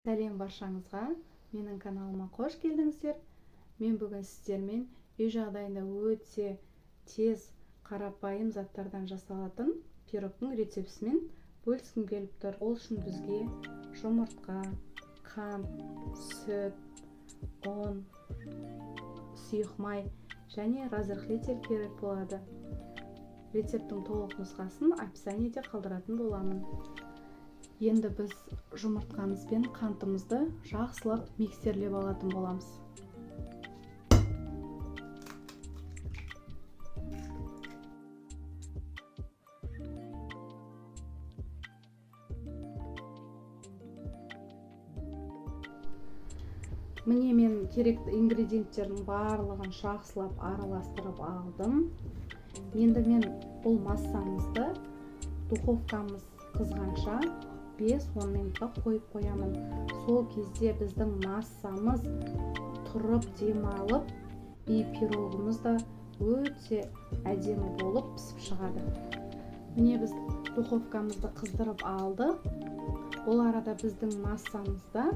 Сәлем баршаңызға, менің каналыма қош келдіңіздер. Мен бүгін сіздермен үй жағдайында өте тез қарапайым заттардан жасалатын пирогтың рецептісімен бөліскім келіп тұр. Ол үшін бізге жұмыртқа, қант, сүт, ұн, сұйық май және разрыхлитель керек болады. Рецептің толық нұсқасын описаниеде қалдыратын боламын. Енді біз жұмыртқамыз бен қантымызды жақсылап миксерлеп алатын боламыз. Міне мен керекті ингредиенттердің барлығын жақсылап араластырып алдым. Енді мен бұл массамызды духовкамыз қызғанша 5-10 минутқа қойып қоямын. Сол кезде біздің массамыз тұрып демалып, пирогымыз да өте әдемі болып пісіп шығады. Міне біз духовкамызды қыздырып алдық. Ол арада біздің массамызда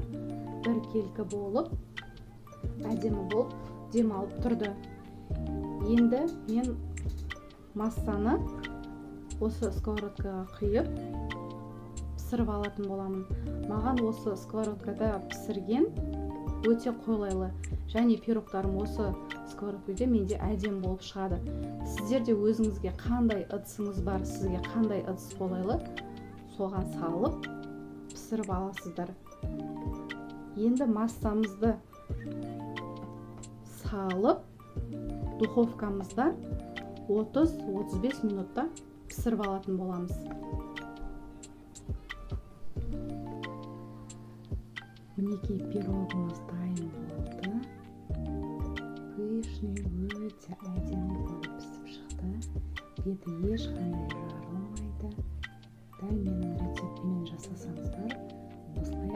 біркелкі болып, әдемі болып демалып тұрды. Енді мен массаны осы сковородкаға құйып пісіріп алатын боламын. Маған осы сковородкада пісірген өте қолайлы, және пирогтарым осы сковородкада менде әдемі болып шығады. Сіздерде өзіңізге қандай ыдысыңыз бар, сізге қандай ыдыс қолайлы, соған салып пісіріп аласыздар. Енді массамызды салып духовкамызда 30-35 минутта пісіріп алатын боламыз. Мінекей пирогымыз дайын болды. Пышный, өте әдемі болып пісіп шықты. Беті ешқандай жарылмайды. Дәл менің рецептімен жасасаңыздар, осылай